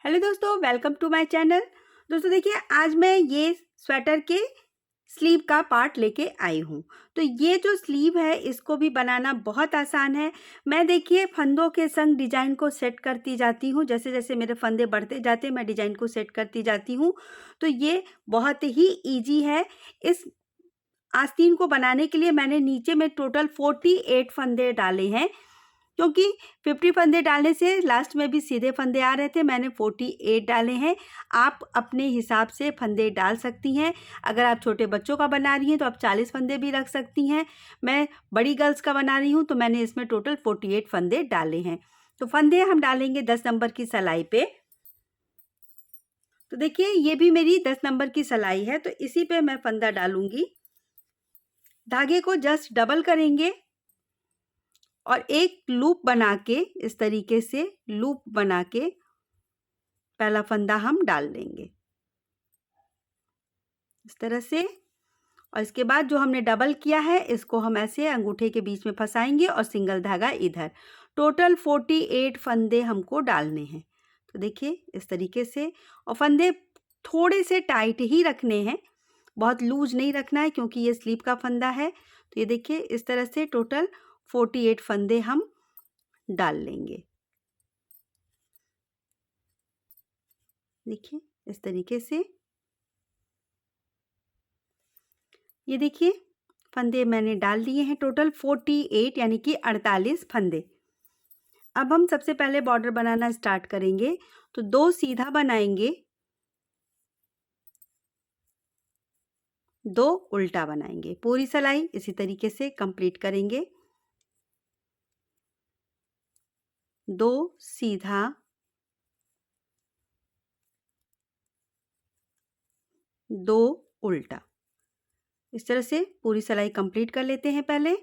Hello दोस्तों, welcome to my channel. दोस्तों देखिए, आज मैं ये स्वेटर के स्लीव का पार्ट लेके आई हूँ। तो ये जो स्लीव है इसको भी बनाना बहुत आसान है। मैं देखिए फंदों के संग डिजाइन को सेट करती जाती हूँ। जैसे जैसे मेरे फंदे बढ़ते जाते मैं डिजाइन को सेट करती जाती हूँ। तो ये बहुत ही इजी है। इस आस्तीन को बनाने के लिए मैंने नीचे में टोटल 48 फंदे डाले हैं, क्योंकि 50 फंदे डालने से लास्ट में भी सीधे फंदे आ रहे थे। मैंने 48 डाले हैं। आप अपने हिसाब से फंदे डाल सकती हैं। अगर आप छोटे बच्चों का बना रही हैं तो आप 40 फंदे भी रख सकती हैं। मैं बड़ी गर्ल्स का बना रही हूँ तो मैंने इसमें टोटल 48 फंदे डाले हैं। तो फंदे हम डालेंगे 10 नंबर की सिलाई पे। तो देखिए ये भी मेरी 10 नंबर की सिलाई है, तो इसी पे मैं फंदा डालूंगी। धागे को जस्ट डबल करेंगे और एक लूप बना के, इस तरीके से लूप बना के पहला फंदा हम डाल देंगे इस तरह से। और इसके बाद जो हमने डबल किया है इसको हम ऐसे अंगूठे के बीच में फंसाएंगे और सिंगल धागा इधर। टोटल 48 फंदे हमको डालने हैं। तो देखिए इस तरीके से। और फंदे थोड़े से टाइट ही रखने हैं, बहुत लूज नहीं रखना है, क्योंकि ये स्लीप का फंदा है। तो ये देखिए इस तरह से टोटल 48 फंदे हम डाल लेंगे। देखिए इस तरीके से। ये देखिए फंदे मैंने डाल दिए हैं, टोटल 48 यानी कि 48 फंदे। अब हम सबसे पहले बॉर्डर बनाना स्टार्ट करेंगे। तो 2 सीधा बनाएंगे, 2 उल्टा बनाएंगे। पूरी सिलाई इसी तरीके से कंप्लीट करेंगे। 2 सीधा, 2 उल्टा। इस तरह से पूरी सिलाई कंप्लीट कर लेते हैं पहले।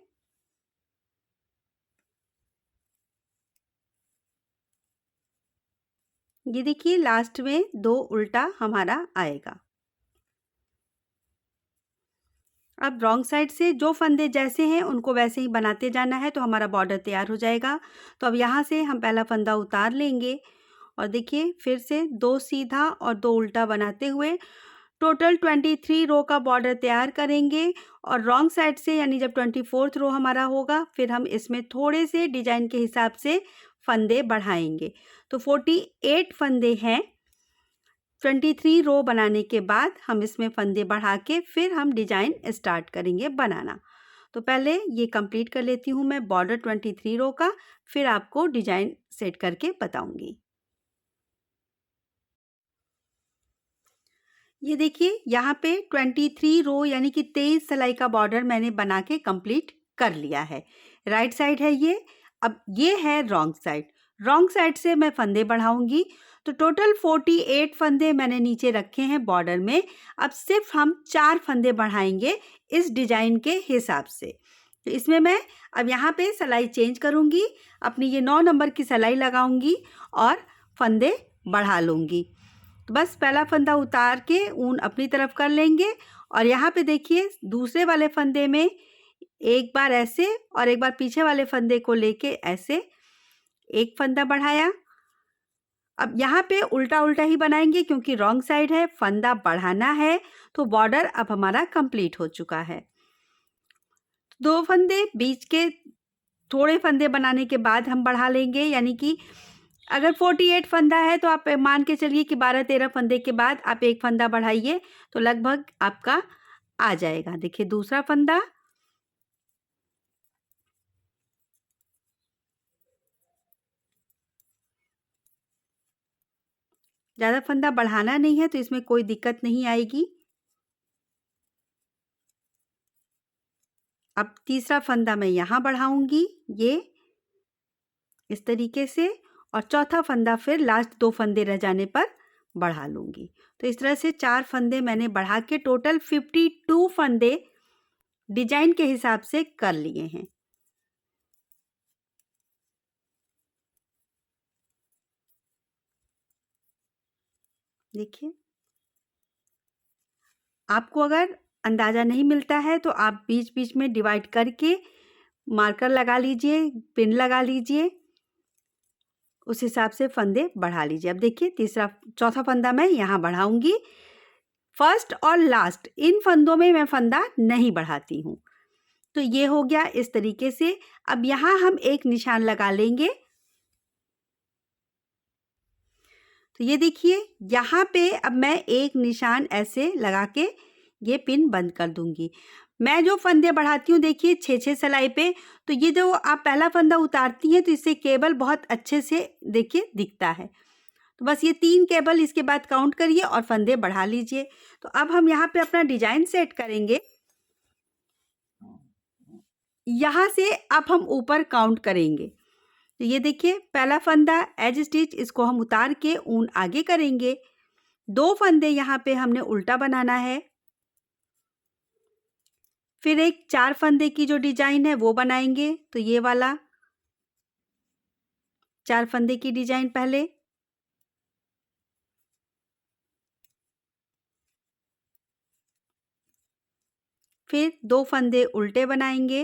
ये देखिए लास्ट में 2 उल्टा हमारा आएगा। अब रॉन्ग साइड से जो फंदे जैसे हैं उनको वैसे ही बनाते जाना है, तो हमारा बॉर्डर तैयार हो जाएगा। तो अब यहाँ से हम पहला फंदा उतार लेंगे और देखिए फिर से 2 सीधा और 2 उल्टा बनाते हुए टोटल 23 रो का बॉर्डर तैयार करेंगे। और रॉन्ग साइड से यानी जब 24th रो हमारा होगा फिर हम इसमें थोड़े से डिजाइन के हिसाब से फंदे बढ़ाएंगे। तो 48 फंदे हैं। 23 रो बनाने के बाद हम इसमें फंदे बढ़ा के फिर हम डिजाइन स्टार्ट करेंगे बनाना। तो पहले ये कंप्लीट कर लेती हूँ मैं बॉर्डर 23 रो का, फिर आपको डिजाइन सेट करके बताऊंगी। ये देखिए यहाँ पे 23 रो यानी कि 23 सिलाई का बॉर्डर मैंने बना के कंप्लीट कर लिया है। राइट साइड है ये। अब ये है रॉन्ग साइड। रॉन्ग साइड से मैं फंदे बढ़ाऊंगी। तो टोटल 48 फंदे मैंने नीचे रखे हैं बॉर्डर में। अब सिर्फ हम 4 फंदे बढ़ाएंगे इस डिजाइन के हिसाब से। तो इसमें मैं अब यहाँ पे सिलाई चेंज करूँगी, अपनी ये 9 नंबर की सिलाई लगाऊंगी और फंदे बढ़ा लूँगी। तो बस पहला फंदा उतार के ऊन अपनी तरफ कर लेंगे और यहाँ पे देखिए दूसरे वाले फंदे में एक बार ऐसे और एक बार पीछे वाले फंदे को लेके ऐसे एक फंदा बढ़ाया। अब यहाँ पे उल्टा उल्टा ही बनाएंगे क्योंकि रॉन्ग साइड है, फंदा बढ़ाना है। तो बॉर्डर अब हमारा कंप्लीट हो चुका है। 2 फंदे बीच के थोड़े फंदे बनाने के बाद हम बढ़ा लेंगे, यानी कि अगर 48 फंदा है तो आप मान के चलिए कि 12-13 फंदे के बाद आप एक फंदा बढ़ाइए तो लगभग आपका आ जाएगा। देखिए दूसरा फंदा, ज़्यादा फंदा बढ़ाना नहीं है तो इसमें कोई दिक्कत नहीं आएगी। अब तीसरा फंदा मैं यहाँ बढ़ाऊंगी, ये इस तरीके से। और चौथा फंदा फिर लास्ट 2 फंदे रह जाने पर बढ़ा लूँगी। तो इस तरह से 4 फंदे मैंने बढ़ा के टोटल 52 फंदे डिजाइन के हिसाब से कर लिए हैं। देखिए आपको अगर अंदाज़ा नहीं मिलता है तो आप बीच बीच में डिवाइड करके मार्कर लगा लीजिए, पिन लगा लीजिए, उस हिसाब से फंदे बढ़ा लीजिए। अब देखिए चौथा फंदा मैं यहाँ बढ़ाऊंगी। फर्स्ट और लास्ट इन फंदों में मैं फंदा नहीं बढ़ाती हूँ। तो ये हो गया इस तरीके से। अब यहाँ हम एक निशान लगा लेंगे। तो ये देखिए यहाँ पे अब मैं एक निशान ऐसे लगा के ये पिन बंद कर दूंगी। मैं जो फंदे बढ़ाती हूँ देखिए 6-6 सिलाई पे, तो ये जो आप पहला फंदा उतारती हैं तो इससे केबल बहुत अच्छे से देखिए दिखता है। तो बस ये 3 केबल इसके बाद काउंट करिए और फंदे बढ़ा लीजिए। तो अब हम यहाँ पे अपना डिजाइन सेट करेंगे। यहाँ से अब हम ऊपर काउंट करेंगे। तो ये देखिए पहला फंदा एज स्टिच, इसको हम उतार के ऊन आगे करेंगे। 2 फंदे यहाँ पे हमने उल्टा बनाना है। फिर एक 4 फंदे की जो डिजाइन है वो बनाएंगे। तो ये वाला 4 फंदे की डिजाइन पहले, फिर 2 फंदे उल्टे बनाएंगे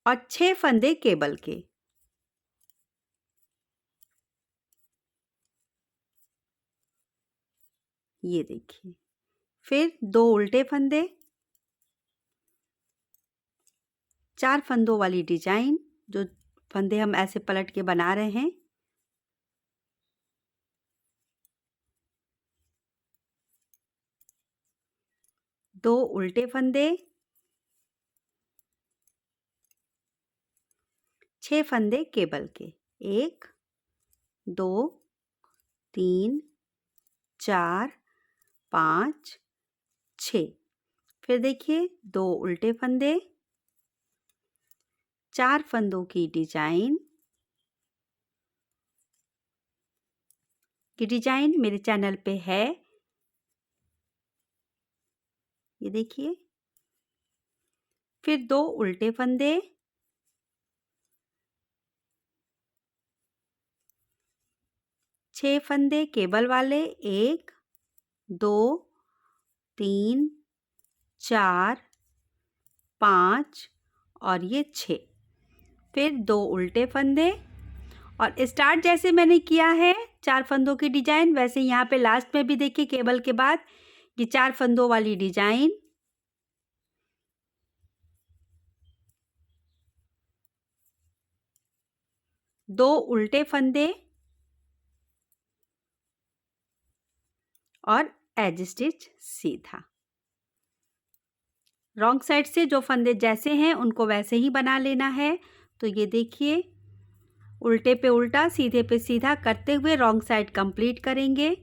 और 6 फंदे केबल के। ये देखिए फिर 2 उल्टे फंदे, 4 फंदों वाली डिजाइन, जो फंदे हम ऐसे पलट के बना रहे हैं। दो उल्टे फंदे, 6 फंदे केबल के। 1 2 3 4 5 6। फिर देखिए 2 उल्टे फंदे, 4 फंदों की डिजाइन। की डिजाइन मेरे चैनल पे है, ये देखिए। फिर 2 उल्टे फंदे, 6 फंदे केबल वाले। 1 2 3 4 5 और ये 6। फिर 2 उल्टे फंदे और स्टार्ट जैसे मैंने किया है 4 फंदों की डिजाइन, वैसे यहाँ पे लास्ट में भी देखिए केबल के बाद ये 4 फंदों वाली डिजाइन। 2 उल्टे फंदे और एज स्टिच सीधा। रॉन्ग साइड से जो फंदे जैसे हैं उनको वैसे ही बना लेना है। तो ये देखिए उल्टे पे उल्टा, सीधे पे सीधा करते हुए रॉन्ग साइड कंप्लीट करेंगे।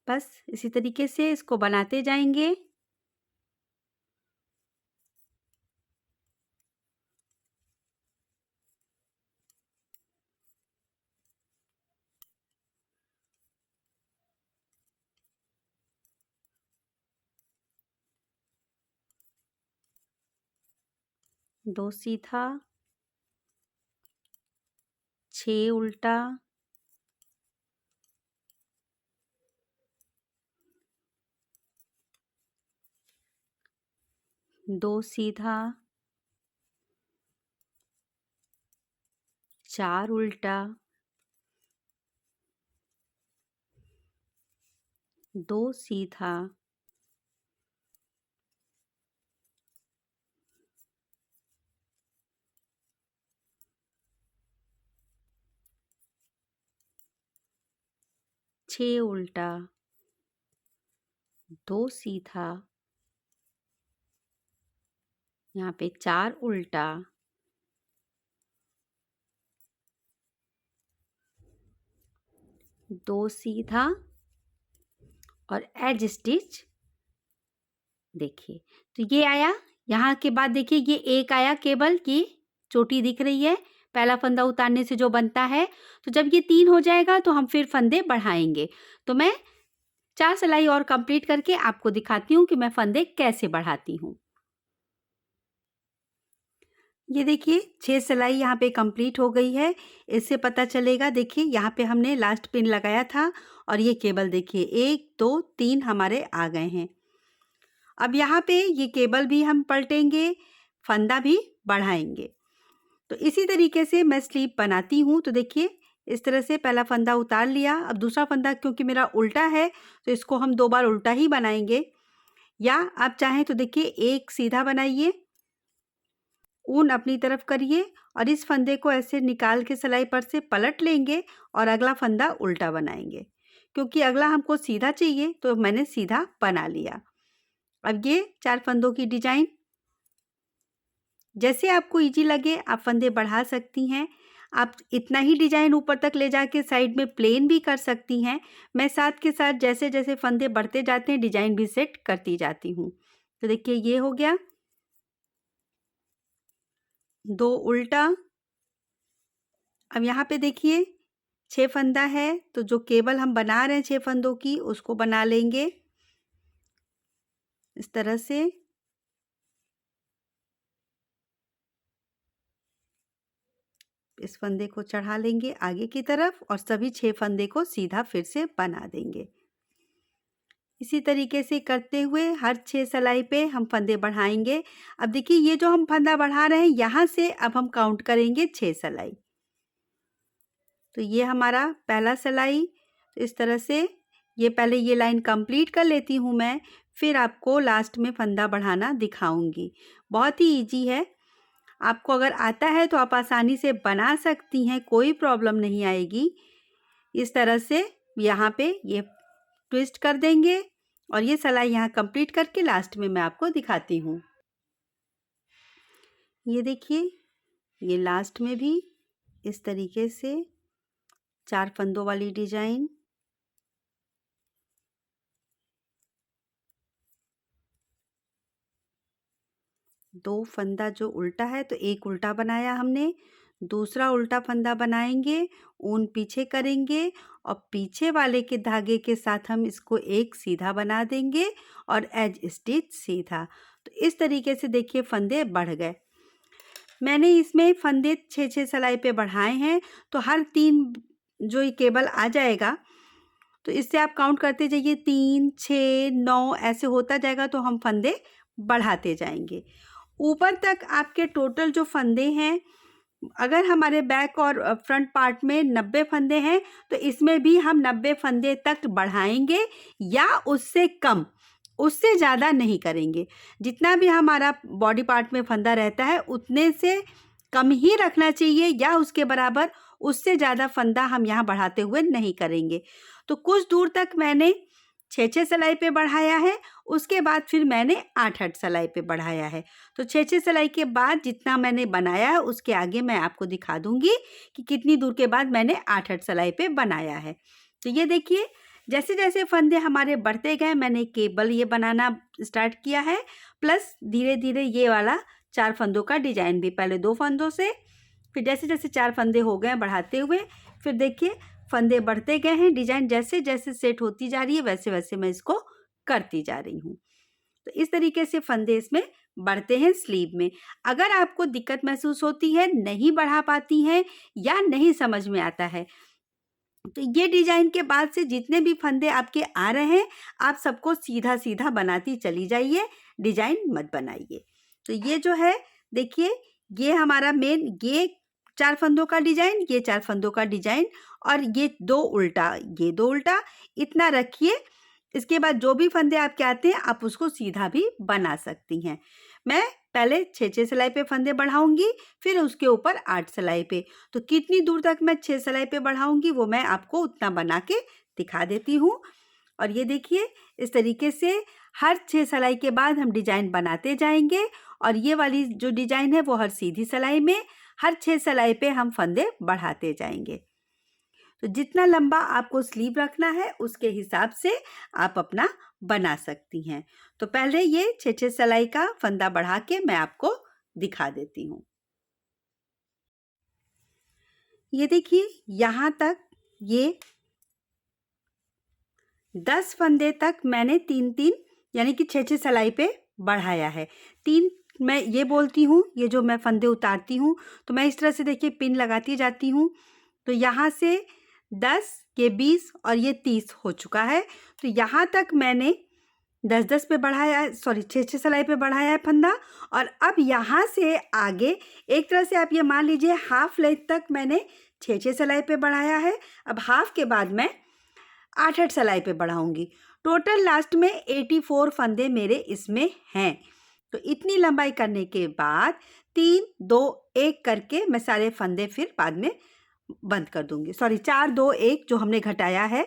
बस इसी तरीके से इसको बनाते जाएंगे। दो सीधा, 6 उल्टा, 2 सीधा, 4 उल्टा, 2 सीधा, 6 उल्टा, 2 सीधा, यहाँ पे 4 उल्टा, 2 सीधा और एज स्टिच। देखिए तो ये आया। यहाँ के बाद देखिए ये एक आया केबल की चोटी दिख रही है पहला फंदा उतारने से जो बनता है। तो जब ये 3 हो जाएगा तो हम फिर फंदे बढ़ाएंगे। तो मैं 4 सिलाई और कंप्लीट करके आपको दिखाती हूँ कि मैं फंदे कैसे बढ़ाती हूँ। ये देखिए 6 सिलाई यहाँ पे कंप्लीट हो गई है। इससे पता चलेगा, देखिए यहाँ पे हमने लास्ट पिन लगाया था और ये केबल देखिए 1, 2, 3 हमारे आ गए हैं। अब यहाँ पे ये केबल भी हम पलटेंगे, फंदा भी बढ़ाएंगे। तो इसी तरीके से मैं स्लीप बनाती हूँ। तो देखिए इस तरह से पहला फंदा उतार लिया। अब दूसरा फंदा क्योंकि मेरा उल्टा है तो इसको हम 2 बार उल्टा ही बनाएंगे, या आप चाहें तो देखिए एक सीधा बनाइए, ऊन अपनी तरफ करिए और इस फंदे को ऐसे निकाल के सिलाई पर से पलट लेंगे और अगला फंदा उल्टा बनाएंगे। क्योंकि अगला हमको सीधा चाहिए तो मैंने सीधा बना लिया। अब ये 4 फंदों की डिजाइन, जैसे आपको इजी लगे आप फंदे बढ़ा सकती हैं। आप इतना ही डिजाइन ऊपर तक ले जाके साइड में प्लेन भी कर सकती हैं। मैं साथ के साथ जैसे जैसे फंदे बढ़ते जाते हैं डिजाइन भी सेट करती जाती हूँ। तो देखिए ये हो गया 2 उल्टा। अब यहाँ पे देखिए 6 फंदा है तो जो केबल हम बना रहे हैं 6 फंदों की उसको बना लेंगे इस तरह से। इस फंदे को चढ़ा लेंगे आगे की तरफ और सभी 6 फंदे को सीधा फिर से बना देंगे। इसी तरीके से करते हुए हर 6 सिलाई पे हम फंदे बढ़ाएंगे। अब देखिए ये जो हम फंदा बढ़ा रहे हैं यहाँ से अब हम काउंट करेंगे 6 सिलाई। तो ये हमारा पहला सिलाई। तो इस तरह से ये पहले ये लाइन कंप्लीट कर लेती हूँ मैं, फिर आपको लास्ट में फंदा बढ़ाना दिखाऊंगी। बहुत ही इजी है, आपको अगर आता है तो आप आसानी से बना सकती हैं, कोई प्रॉब्लम नहीं आएगी। इस तरह से यहाँ पे ये ट्विस्ट कर देंगे और ये सिलाई यहाँ कंप्लीट करके लास्ट में मैं आपको दिखाती हूँ। ये देखिए ये लास्ट में भी इस तरीके से 4 फंदों वाली डिजाइन। दो फंदा जो उल्टा है तो एक उल्टा बनाया हमने, दूसरा उल्टा फंदा बनाएंगे, ऊन पीछे करेंगे और पीछे वाले के धागे के साथ हम इसको एक सीधा बना देंगे और एज स्टिच सीधा। तो इस तरीके से देखिए फंदे बढ़ गए। मैंने इसमें फंदे 6-6 सिलाई पे बढ़ाए हैं तो हर 3 जो ये केबल आ जाएगा तो इससे आप काउंट करते जाइए 3, 6, 9 ऐसे होता जाएगा तो हम फंदे बढ़ाते जाएंगे। ऊपर तक आपके टोटल जो फंदे हैं, अगर हमारे बैक और फ्रंट पार्ट में 90 फंदे हैं तो इसमें भी हम 90 फंदे तक बढ़ाएंगे या उससे कम, उससे ज़्यादा नहीं करेंगे। जितना भी हमारा बॉडी पार्ट में फंदा रहता है उतने से कम ही रखना चाहिए या उसके बराबर, उससे ज़्यादा फंदा हम यहाँ बढ़ाते हुए नहीं करेंगे। तो कुछ दूर तक मैंने 6-6 सिलाई पे बढ़ाया है, उसके बाद फिर मैंने 8-8 सिलाई पे बढ़ाया है। तो 6-6 सिलाई के बाद जितना मैंने बनाया है उसके आगे मैं आपको दिखा दूंगी कि कितनी दूर के बाद मैंने 8-8 सिलाई पे बनाया है। तो ये देखिए जैसे जैसे फंदे हमारे बढ़ते गए मैंने केबल ये बनाना स्टार्ट किया है, प्लस धीरे धीरे ये वाला 4 फंदों का डिजाइन भी, पहले 2 फंदों से फिर जैसे जैसे 4 फंदे हो गए बढ़ाते हुए फिर देखिए फंदे बढ़ते गए हैं। डिजाइन जैसे जैसे सेट होती जा रही है वैसे वैसे मैं इसको करती जा रही हूँ। तो इस तरीके से फंदे इसमें बढ़ते हैं स्लीव में। अगर आपको दिक्कत महसूस होती है, नहीं बढ़ा पाती हैं या नहीं समझ में आता है तो ये डिजाइन के बाद से जितने भी फंदे आपके आ रहे हैं आप सबको सीधा सीधा बनाती चली जाइए, डिजाइन मत बनाइए। तो ये जो है देखिए ये हमारा मेन, ये 4 फंदों का डिजाइन, ये 4 फंदों का डिजाइन और ये 2 उल्टा, ये 2 उल्टा, इतना रखिए। इसके बाद जो भी फंदे आपके आते हैं आप उसको सीधा भी बना सकती हैं। मैं पहले 6-6 सिलाई पे फंदे बढ़ाऊंगी, फिर उसके ऊपर 8 सिलाई पे। तो कितनी दूर तक मैं 6 सिलाई पे बढ़ाऊंगी वो मैं आपको उतना बना के दिखा देती हूँ। और ये देखिए इस तरीके से हर 6 सिलाई के बाद हम डिजाइन बनाते जाएंगे और ये वाली जो डिजाइन है वो हर सीधी सिलाई में, हर 6 सिलाई पे हम फंदे बढ़ाते जाएंगे। तो जितना लंबा आपको स्लीव रखना है उसके हिसाब से आप अपना बना सकती हैं। तो पहले ये 6-6 सिलाई का फंदा बढ़ा के मैं आपको दिखा देती हूँ। ये देखिए यहाँ तक ये 10 फंदे तक मैंने 3-3 यानी कि 6-6 सिलाई पे बढ़ाया है। 3 मैं ये बोलती हूँ, ये जो मैं फंदे उतारती हूँ, तो मैं इस तरह से देखिए पिन लगाती जाती हूँ। तो यहाँ से 10, ये 20 और ये 30 हो चुका है। तो यहाँ तक मैंने 10-10 पे बढ़ाया है, सॉरी 6-6 सिलाई पे बढ़ाया है फंदा। और अब यहाँ से आगे एक तरह से आप ये मान लीजिए हाफ लेंथ तक मैंने 6-6 सिलाई पे बढ़ाया है। अब हाफ के बाद मैं 8-8 सिलाई पे बढ़ाऊंगी। टोटल लास्ट में 84 फंदे मेरे इसमें हैं। तो इतनी लंबाई करने के बाद 3, 2, 1 करके मैं सारे फंदे फिर बाद में बंद कर दूंगी। सॉरी 4, 2, 1 जो हमने घटाया है,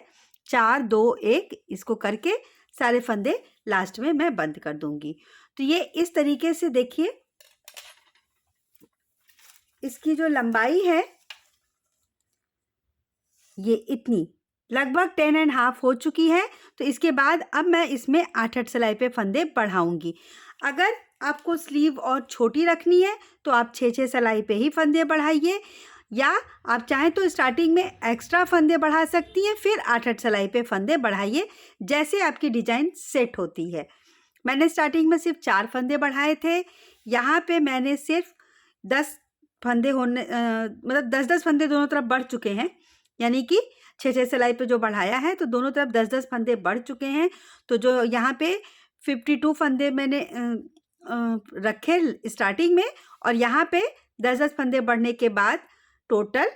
4, 2, 1 इसको करके सारे फंदे लास्ट में मैं बंद कर दूंगी। तो ये इस तरीके से देखिए इसकी जो लंबाई है ये इतनी लगभग 10.5 हो चुकी है। तो इसके बाद अब मैं इसमें 8-8 सिलाई पे फंदे बढ़ाऊंगी। अगर आपको स्लीव और छोटी रखनी है तो आप 6-6 सिलाई पे ही फंदे बढ़ाइए, या आप चाहें तो स्टार्टिंग में एक्स्ट्रा फंदे बढ़ा सकती हैं, फिर 8-8 सिलाई पे फंदे बढ़ाइए जैसे आपकी डिजाइन सेट होती है। मैंने स्टार्टिंग में सिर्फ 4 फंदे बढ़ाए थे। यहाँ पे मैंने सिर्फ 10 फंदे होने मतलब 10-10 फंदे दोनों तरफ बढ़ चुके हैं, यानी कि 6-6 सिलाई पे जो बढ़ाया है तो दोनों तरफ 10-10 फंदे बढ़ चुके हैं। तो जो यहाँ पे 52 फंदे मैंने रखे स्टार्टिंग में, और यहाँ पे 10-10 फंदे बढ़ने के बाद टोटल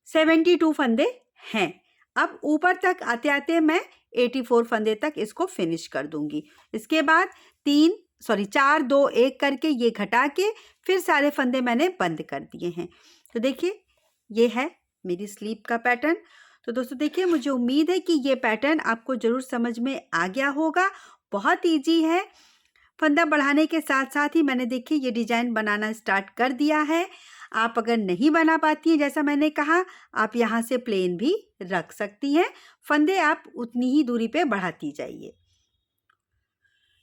72 फंदे हैं। अब ऊपर तक आते आते मैं 84 फंदे तक इसको फिनिश कर दूंगी। इसके बाद 4, 2, 1 करके ये घटा के फिर सारे फंदे मैंने बंद कर दिए हैं। तो देखिए ये है मेरी स्लीव का पैटर्न। तो दोस्तों देखिए, मुझे उम्मीद है कि ये पैटर्न आपको ज़रूर समझ में आ गया होगा। बहुत ईजी है। फंदा बढ़ाने के साथ साथ ही मैंने देखिए ये डिज़ाइन बनाना स्टार्ट कर दिया है। आप अगर नहीं बना पाती हैं जैसा मैंने कहा, आप यहाँ से प्लेन भी रख सकती हैं। फंदे आप उतनी ही दूरी पे बढ़ाती जाइए।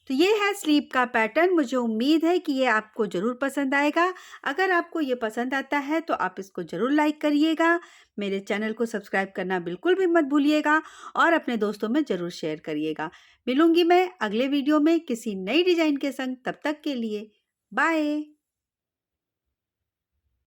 तो ये है स्लीव का पैटर्न। मुझे उम्मीद है कि ये आपको ज़रूर पसंद आएगा। अगर आपको ये पसंद आता है तो आप इसको ज़रूर लाइक करिएगा। मेरे चैनल को सब्सक्राइब करना बिल्कुल भी मत भूलिएगा और अपने दोस्तों में ज़रूर शेयर करिएगा। मिलूंगी मैं अगले वीडियो में किसी नई डिज़ाइन के संग। तब तक के लिए बाय।